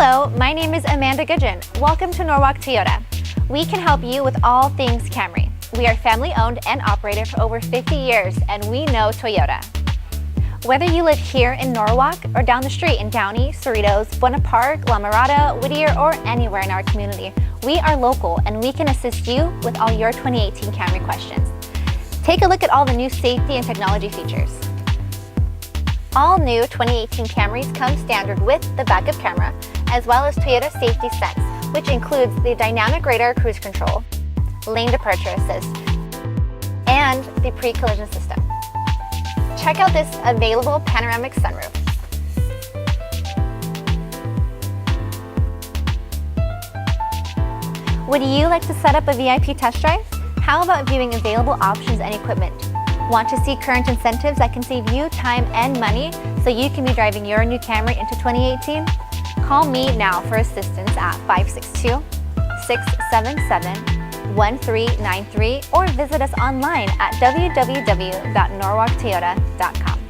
Hello, my name is Amanda Goodgion. Welcome to Norwalk Toyota. We can help you with all things Camry. We are family owned and operated for over 50 years, and we know Toyota. Whether you live here in Norwalk or down the street in Downey, Cerritos, Buena Park, La Mirada, Whittier, or anywhere in our community, we are local and we can assist you with all your 2018 Camry questions. Take a look at all the new safety and technology features. All new 2018 Camrys come standard with the backup camera, as well as Toyota Safety Sense, which includes the dynamic radar cruise control, lane departure assist, and the pre-collision system. Check out this available panoramic sunroof. Would you like to set up a VIP test drive? How about viewing available options and equipment? Want to see current incentives that can save you time and money so you can be driving your new Camry into 2018? Call me now for assistance at 562-677-1393 or visit us online at www.norwalktoyota.com.